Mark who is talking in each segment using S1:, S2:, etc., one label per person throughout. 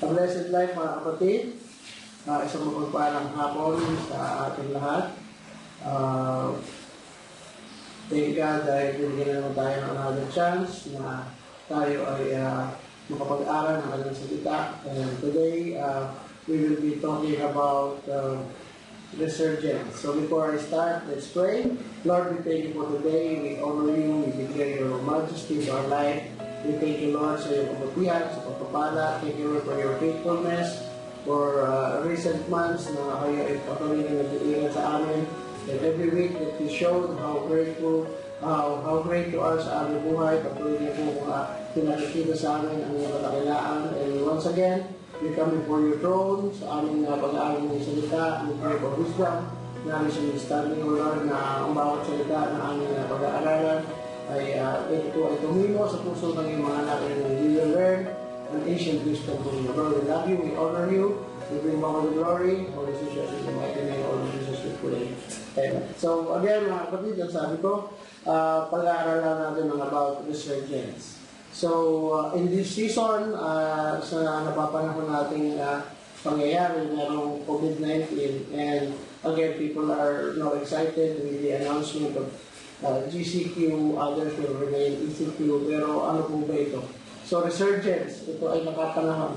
S1: A blessed life mga kapatid. Isang mapagpalang hapon sa ating lahat. Thank God dahil binigyan naman tayo ng another chance na tayo ay makapag-aral ng kanyang salita. And today, we will be talking about Resurgence. So before I start, let's pray. Lord, we thank you for today. We honor you. We declare your majesty to our life. We thank you, Lord, sa iyong kabutihan, sa pagpapala. Thank you, Lord, for your faithfulness, for recent months na kayo ay patuloy na nag-iingat sa amin. And every week that you showed how grateful, how great you are sa aming buhay, patuloy niyo po pinakikita sa amin ang iyong kadakilaan. And once again, we come before your throne sa aming pag-aaral ng salita. We pray for wisdom, knowledge and understanding, O Lord, na ang bawat salita na aming pag-aaralan ay ito po ay tumimo sa puso ng iyong mga anak and we will learn an ancient wisdom from you. Lord, we love you, we honor you, we bring all the glory, Holy Jesus, in the mighty name of Jesus we pray. Amen. So again mga kapatid, ang sabi ko, pag-aaralan natin about Resurgence. So in this season, sa napapanahon nating pangyayari, merong COVID-19 and again, people are now excited with the announcement of GCQ, others will remain ECQ, pero ano po ba ito? So Resurgence, ito ay nakapanahon.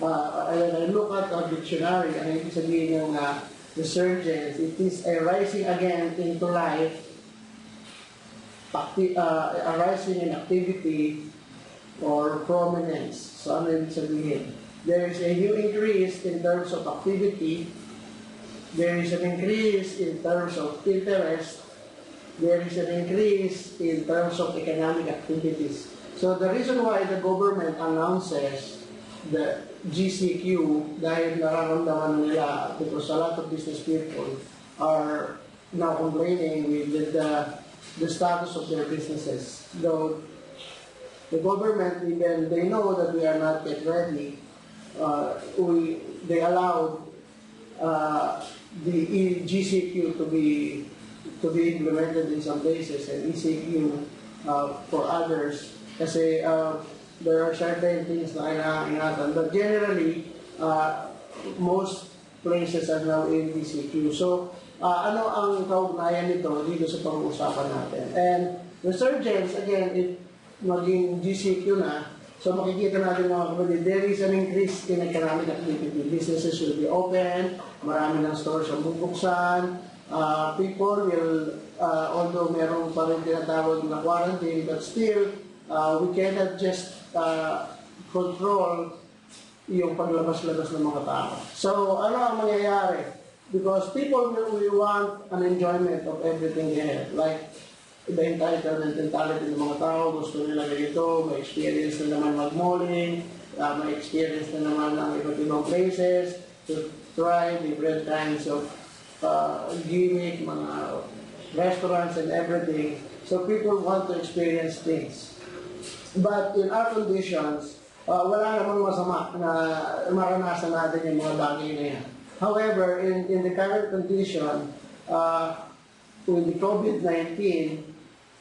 S1: I look at our dictionary, ang ibig sabihin ng Resurgence, it is a rising again into life, a rising in activity or prominence. So ano ibig sabihin? There is a new increase in terms of activity, there is an increase in terms of interest, there is an increase in terms of economic activities. So the reason why the government announces the GCQ, dahil nararamdaman nila, because a lot of business people are now complaining with the status of their businesses. Though the government, even they know that we are not yet ready, they allowed the GCQ to be implemented in some places and ECQ for others kasi there are certain things na kailangan, but generally most places are now in ECQ. So ano ang kaugnayan nito dito sa pag-uusapan natin? And Resurgence, again, it maging GCQ na, so makikita natin mga kapatid, there is an increase in economic activity. Businesses will be open, marami ng stores ang bubuksan, people will, although meron pa rin tinatawag na quarantine, but still, we cannot just control yung paglabas-labas ng mga tao. So, ano ang mangyayari? Because people will want an enjoyment of everything here. Like, the entitlement mentality ng mga tao, gusto nila ganito, may experience na naman mag-malling, may experience na naman ang iba't ibang places, to try different kinds of gimmick, mga restaurants and everything. So people want to experience things. But in our conditions, wala namang masama na maranasan natin yung mga bagay na yan. However, in the current condition, with the COVID-19,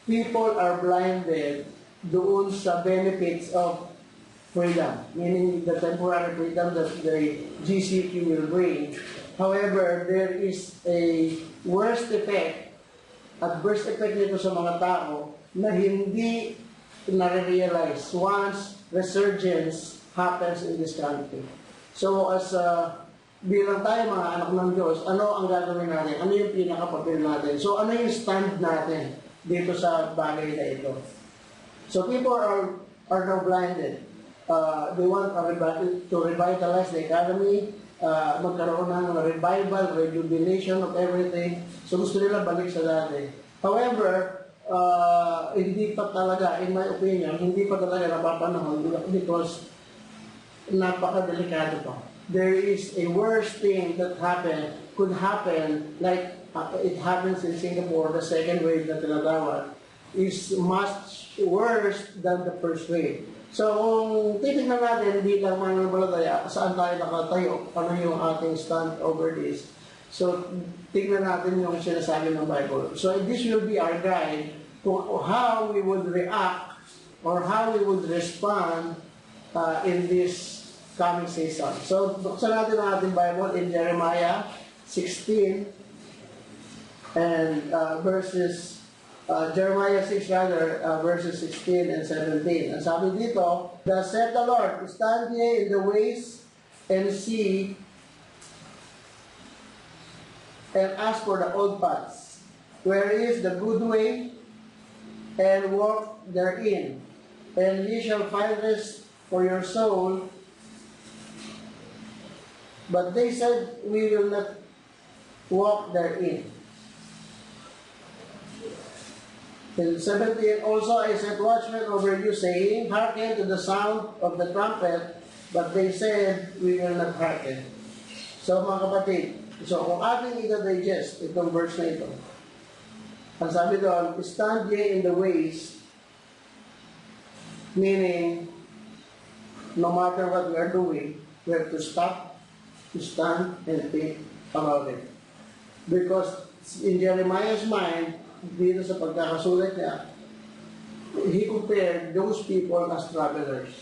S1: people are blinded doon sa benefits of freedom, meaning the temporary freedom that the GCQ will bring. However, there is a worst effect, adverse effect nito sa mga tao na hindi nare-realize once Resurgence happens in this country. So as bilang tayo mga anak ng Diyos, ano ang gagawin natin? Ano yung pinaka-papel natin? So ano yung stand natin dito sa bagay na ito? So people are now blinded. They want to revitalize the economy, magkaroon ng revival, rejuvenation of everything. So gusto nila balik sa dati. However, hindi pa talaga, in my opinion, hindi pa talaga napapanahon because napakadelikado pa. There is a worse thing that could happen, like it happens in Singapore, the second wave na tinatawag, is much worse than the first wave. So, kung titignan natin, hindi lang mananampalataya, saan tayo nakatayo, ano yung ating stand over this. So, tignan natin yung sinasabi ng Bible. So, this will be our guide to how we would react or how we would respond in this coming season. So, buksan natin ang ating Bible in Jeremiah 16 and Jeremiah 6 rather, verses 16 and 17. Ang sabi dito, "Thus said the Lord, stand ye in the ways and see and ask for the old paths, where is the good way, and walk therein, and ye shall find rest for your soul. But they said, we will not walk therein." In 17, "Also I set watchmen over you, saying, hearken to the sound of the trumpet, but they said, we will not hearken." So mga kapatid, kung ating i-digest itong verse na ito, ang sabi doon, stand ye in the ways, meaning, no matter what we are doing, we have to stop, to stand, and think about it. Because in Jeremiah's mind, dito sa pagkakasulat niya, he compared those people as travelers.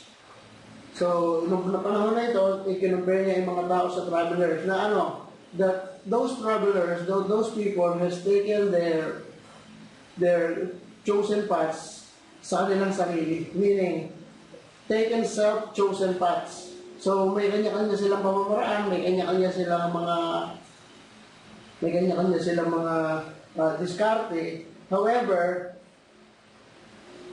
S1: So, nung panahon na ito, i-compare niya yung mga tao sa travelers na that those travelers, those people has taken their chosen paths sa kanilang sarili. Meaning, taken self-chosen paths. So, may kanya-kanya silang pamamaraan, may kanya-kanya silang mga diskarte. However,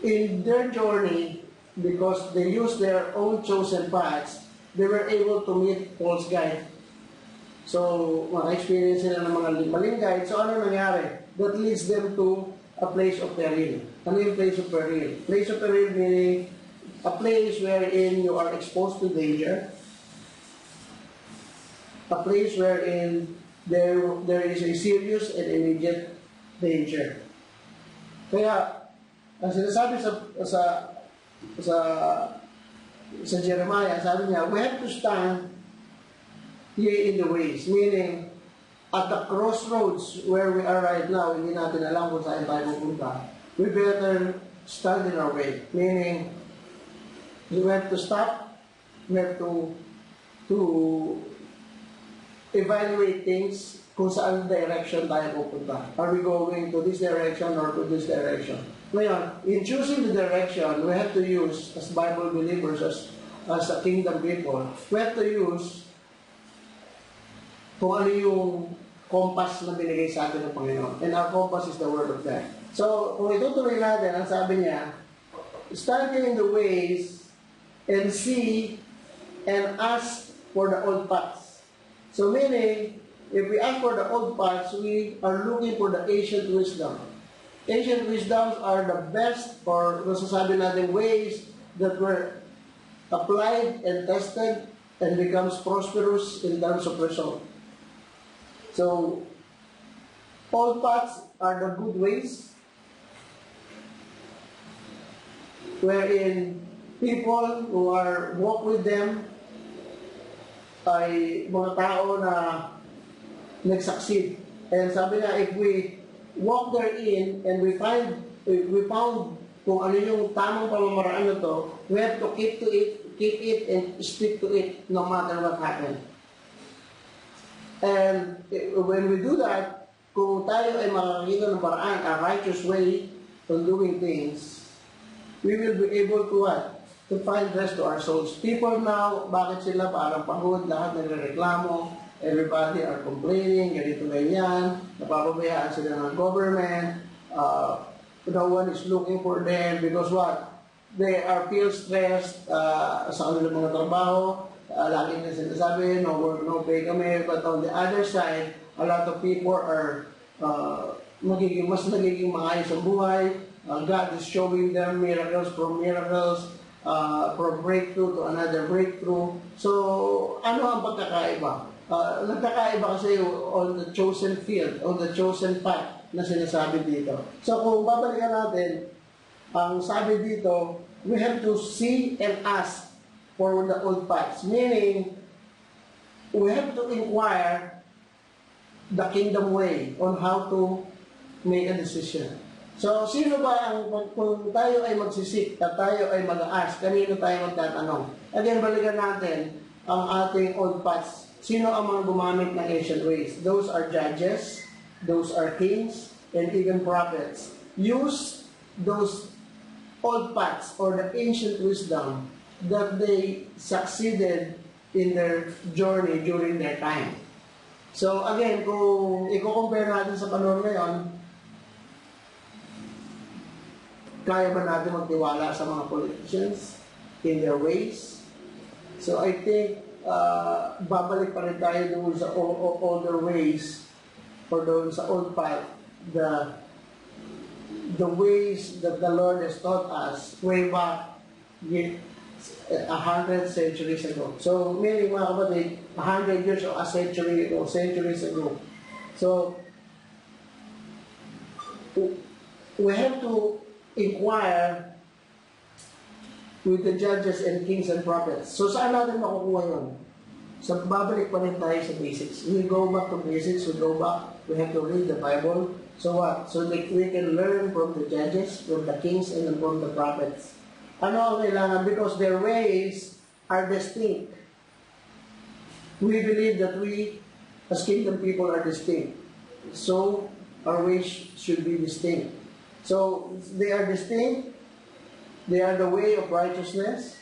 S1: in their journey, because they used their own chosen paths, they were able to meet false guide. So, maka-experience sila ng mga maling guide. So, ano nangyari? That leads them to a place of peril. Ano yung place of peril? Place of peril meaning a place wherein you are exposed to danger. A place wherein there is a serious and immediate danger. Kaya, ang sinasabi sa Jeremiah, sabi niya, we have to stand here in the ways, meaning, at the crossroads where we are right now, hindi natin alam kung saan tayo pupunta, we better stand in our way, meaning, we have to stop, we have to evaluate things kung saan direction tayo pupunta. Are we going to this direction or to this direction? Ngayon, in choosing the direction, we have to use, as Bible believers, as a kingdom people, we have to use kung ano yung compass na binigay sa atin ng Panginoon. And our compass is the Word of God. So, kung itutuloy natin, ang sabi niya, standing in the ways and see and ask for the old paths. So meaning, if we ask for the old paths, we are looking for the ancient wisdom. Ancient wisdoms are the best, or masasabi natin, ways that were applied and tested and becomes prosperous in terms of result. So, old paths are the good ways wherein people who are walk with them ay mga tao na nag-succeed. And sabi na, if we walk therein and we found kung ano yung tamang pamamaraan na to, we have to keep it and stick to it no matter what happens. And when we do that, kung tayo ay makakita ng paraan, a righteous way of doing things, we will be able to what? To find rest to our souls. People now, bakit sila parang pagod, lahat nagrereklamo, everybody are complaining, ganito ganyan, napapabayaan sila ng government, no one is looking for them because what? They are feel stressed sa kanilang mga trabaho, laging na sinasabi, no work, no pay kami, but on the other side, a lot of people are mas nagiging maayos ang buhay. God is showing them miracles from miracles, from breakthrough to another breakthrough. So, ano ang pagkakaiba? Nagkakaiba kasi on the chosen field, on the chosen path na sinasabi dito. So, kung babalikan natin, ang sabi dito, we have to see and ask for the old paths. Meaning, we have to inquire the kingdom way on how to make a decision. So, sino ba kung tayo ay magsisik at tayo ay mag-ask, kanino tayo magtatanong? Again, balikan natin, ang ating old paths. Sino ang mga gumamit ng ancient ways? Those are judges, those are kings, and even prophets. Use those old paths or the ancient wisdom that they succeeded in their journey during their time. So again, kung i-compare natin sa panahon ngayon, kaya ba natin magtiwala sa mga politicians in their ways? So I think babalik pa rin tayo doon sa older ways or doon sa old path, the ways that the Lord has taught us way back 100 centuries ago. So meaning mga kapatid, 100 years or a century or centuries ago. So we have to inquire with the judges and kings and prophets. So saan natin makukuha yun? So babalik pa rin tayo sa basics. We go back to basics, we have to read the Bible. So what? So that we can learn from the judges, from the kings, and from the prophets. Ano ang kailangan? Because their ways are distinct. We believe that we, as kingdom people, are distinct. So our ways should be distinct. So they are distinct. They are the way of righteousness.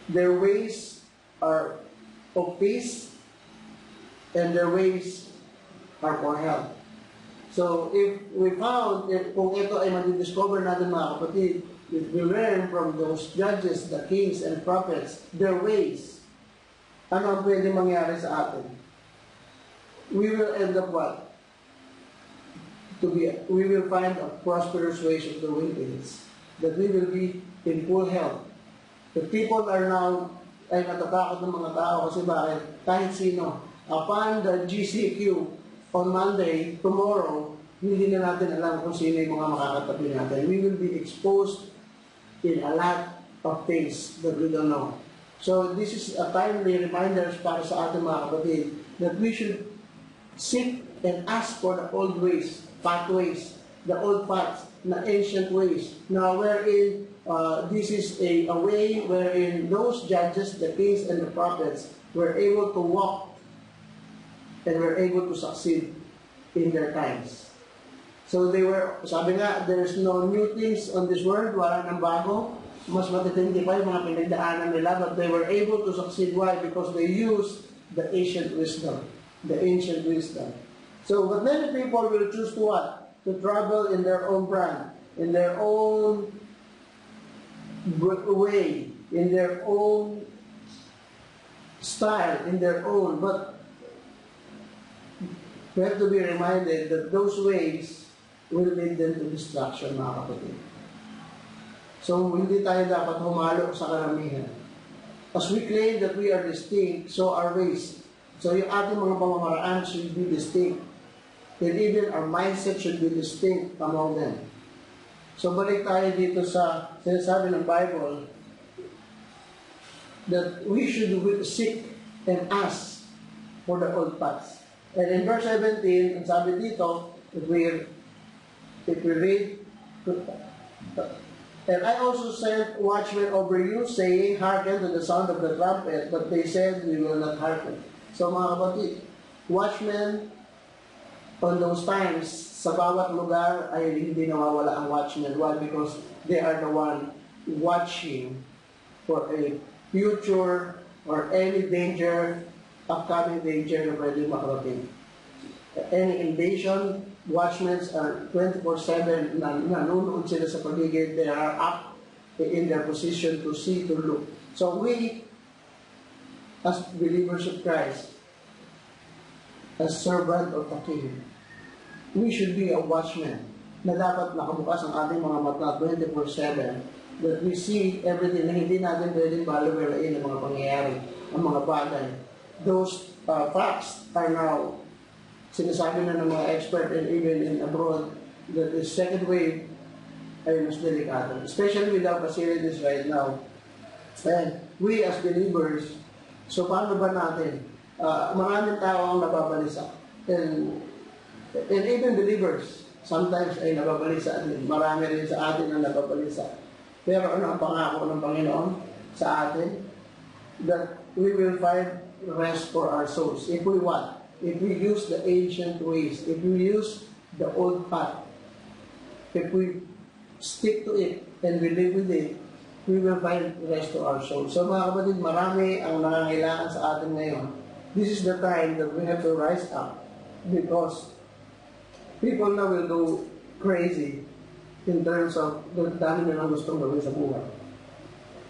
S1: Their ways are of peace, and their ways are for health. So if we found, kung ito ay madidiscover natin mga kapatid, if we learn from those judges, the kings and prophets, their ways, ano ang pwede mangyari sa atin? We will end up what? We will find a prosperous ways of doing things. That we will be in full health. The people are now, ay natatakot ng mga tao kasi bakit? Kahit sino. Upon the GCQ on Monday, tomorrow, hindi na natin alam kung sino yung mga makakatabi natin. We will be exposed in a lot of things that we don't know. So this is a timely reminder para sa ating mga kapatid that we should seek and ask for the old ways, pathways, the old paths, the ancient ways. Now, wherein this is a way wherein those judges, the kings and the prophets were able to walk and were able to succeed in their times. So they were, sabi nga, there's no new things on this world, wala nang bago. Mas matitindi pa yung mga pinagdaanan nila, but they were able to succeed. Why? Because they used the ancient wisdom. The ancient wisdom. So, but many people will choose to what? To travel in their own brand, in their own way, in their own style, in their own. But we have to be reminded that those ways will lead them to destruction, mga kapatid. So, hindi tayo dapat humalo sa karamihan. As we claim that we are distinct, so are ways. So, yung ating mga pamamaraan should be distinct. And even our mindset should be distinct among them. So, balik tayo dito sa sinasabi ng Bible that we should seek and ask for the old paths. And in verse 17, ang sabi dito, if we read, and I also sent watchmen over you, saying, hearken to the sound of the trumpet, but they said, we will not hearken. So mga kapatid, watchmen on those times, sa bawat lugar ay hindi nawawala ang watchmen. Why? Because they are the one watching for a future or any danger, upcoming danger na pwede makarating. Any invasion, watchmen are 24/7 nanonood sila sa paligid. They are up in their position to see, to look. So we, as believers of Christ, as servant of the King, we should be a watchman na dapat nakabukas ang ating mga mata 24/7, that we see everything na hindi natin pwedeng balawalain ang mga pangyayari, ang mga bagay. Those facts are now sinasabi na ng mga expert and even in abroad that the second wave ay mas delikado, especially with our facilities right now. And we as believers, so paano ba natin? Maraming tao ang nababalisa. And even believers, sometimes ay nababalisa din. Marami rin sa atin ang nababalisa. Pero ano ang pangako ng Panginoon sa atin? That we will find rest for our souls. If we want, if we use the ancient ways, if we use the old path, if we stick to it and we live with it, we will find rest to our souls. So mga kapatid, marami ang nangangailangan sa atin ngayon. This is the time that we have to rise up because people now will go crazy in terms of the dami nilang gustong gawin sa buhay.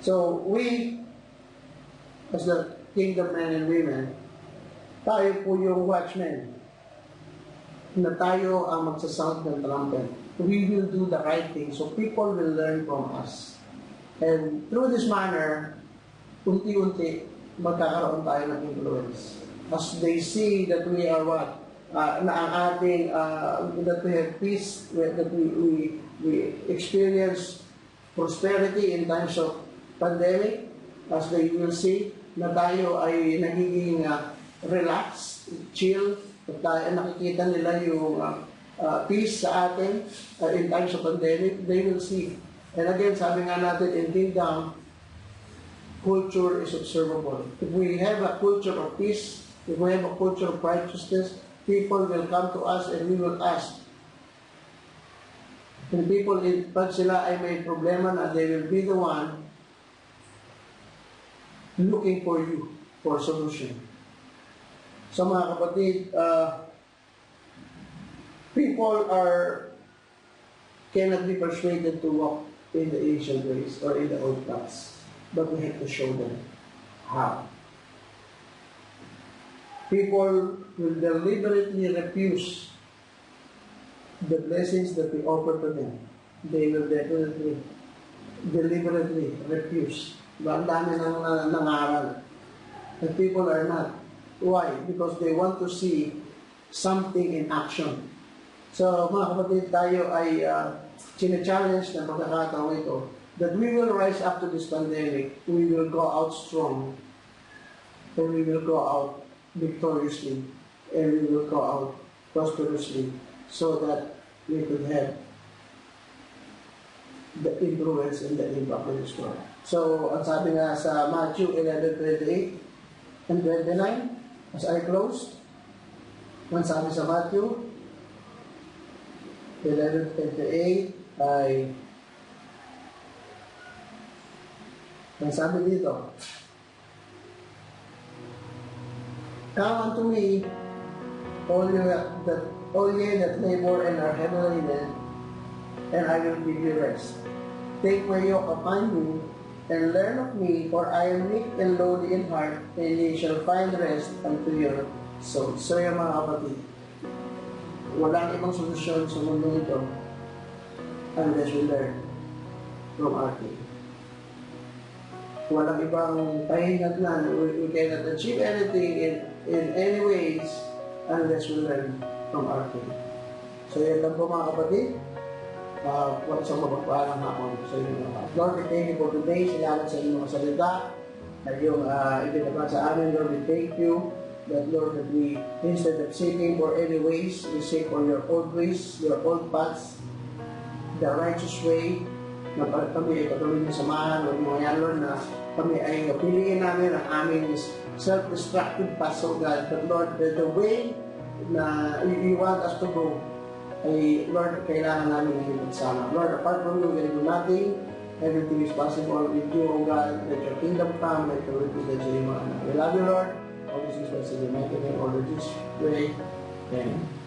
S1: So we, as the kingdom men and women, tayo po yung watchmen na tayo ang magsasound ng trumpet. We will do the right thing so people will learn from us. And through this manner, unti-unti magkakaroon tayo ng influence. As they see that we are what? Na ang ating, that we have peace, that we experience prosperity in times of pandemic, as they will see na tayo ay nagiging relaxed, chill, at tayo nakikita nila yung peace sa atin in times of pandemic, they will see. And again, sabi nga natin, in kingdom, culture is observable. If we have a culture of peace, if we have a culture of righteousness, people will come to us and we will ask. And people, pag sila ay may problema na, they will be the one looking for you for solution. So mga kapatid, people cannot be persuaded to walk in the ancient ways or in the old paths, but we have to show them how. People will deliberately refuse the blessings that we offer to them. They will deliberately refuse. Ang dami nang nangaral. And people are not. Why? Because they want to see something in action. So mga kapatid, tayo ay chine-challenge ng pagkakataon ito that we will rise up to this pandemic, we will go out strong, and we will go out victoriously, and we will go out prosperously, so that we could have the influence and the impact of this world. So, ang sabi nga sa Matthew 11:28 and 29, as I close, ang sabi sa Matthew 11:28 ay ang sabi dito, "Come unto me, all ye that labor and are heavy laden, and I will give you rest. Take my yoke upon you, and learn of me, for I am meek and lowly in heart, and ye shall find rest unto your souls." So yung mga kapatid, walang ibang solusyon sa mundo ito unless we learn from our King. Walang ibang pahinatnan. We cannot achieve anything in any ways unless we learn from our King. So yan lang po mga kapatid. Isang mapagpaalang hapon sa inyo mga. Lord, we thank you for today. Salamat sa inyong mga salita. At yung ibinaba sa amin, Lord, we thank you that, Lord, that we, instead of seeking for any ways, we seek for your old ways, your old paths, the righteous way, na kami ay patuloy na samahan, Lord, mga yan, Lord, na kami ay piliin namin ang aming self-destructive path, so God, but Lord, the way na you want us to go, ay, Lord, kailangan namin ng pagsama. Lord, apart from you, we can do nothing. Everything is possible with you, O God. Let your kingdom come, let your will be done sa iyo, mga anak. We love you, Lord. All this is blessed in the mighty name of Jesus. Pray. Amen.